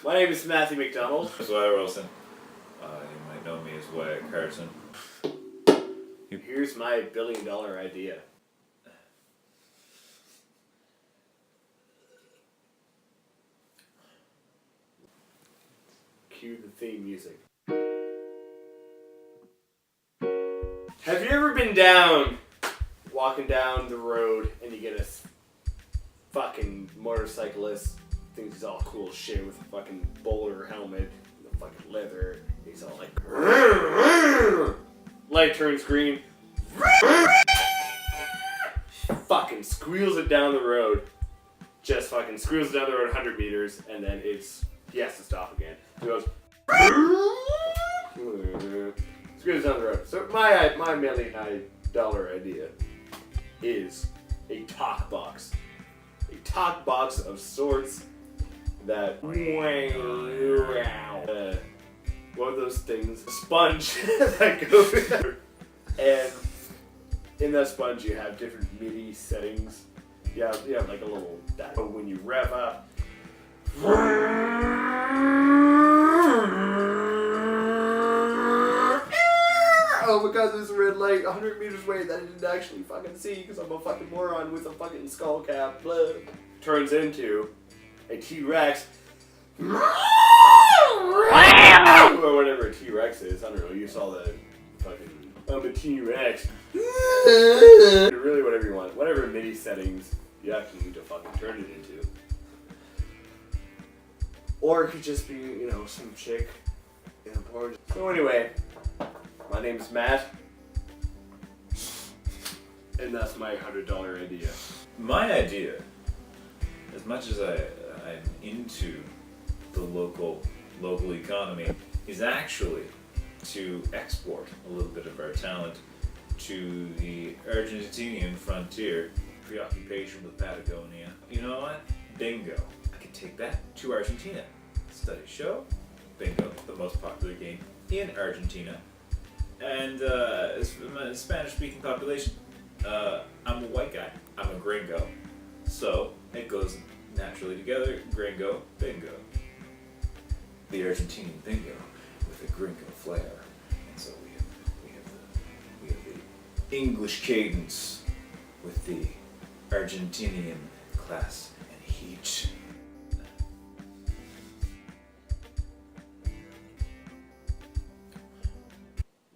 My name is Matthew McDonald. Wyatt Wilson. You might know me as Wyatt Carson. Here's my $1 billion idea. Cue the theme music. Have you ever been walking down the road, and you get a fucking motorcyclist, thinks he's all cool as shit with a fucking bowler helmet, and the fucking leather, he's all like, light turns green, fucking squeals it down the road, just fucking squeals it down the road 100 meters, and then he has to stop again. He goes, squeals down the road. So my $1 million idea is a talk box. A talk box of sorts that one of those things, a sponge that goes and in that sponge you have different MIDI settings. You have like a little that when you rev up. Oh my god, there's a red light 100 meters away that I didn't actually fucking see because I'm a fucking moron with a fucking skull cap. Blah. Turns into a T-Rex. Or whatever a T-Rex is. I don't know, you saw the fucking... I'm a T-Rex. Really whatever you want. Whatever MIDI settings you actually need to fucking turn it into. Or it could just be, some chick in a porn. So anyway... My name is Matt, and that's my $100 idea. My idea, as much as I'm into the local economy, is actually to export a little bit of our talent to the Argentinian frontier. Preoccupation with Patagonia. You know what? Bingo. I could take that to Argentina. Studies show bingo, the most popular game in Argentina. And Spanish-speaking population. I'm a white guy. I'm a gringo. So it goes naturally together. Gringo, bingo. The Argentinian bingo with a gringo flair. And so we have the English cadence with the Argentinian class and heat.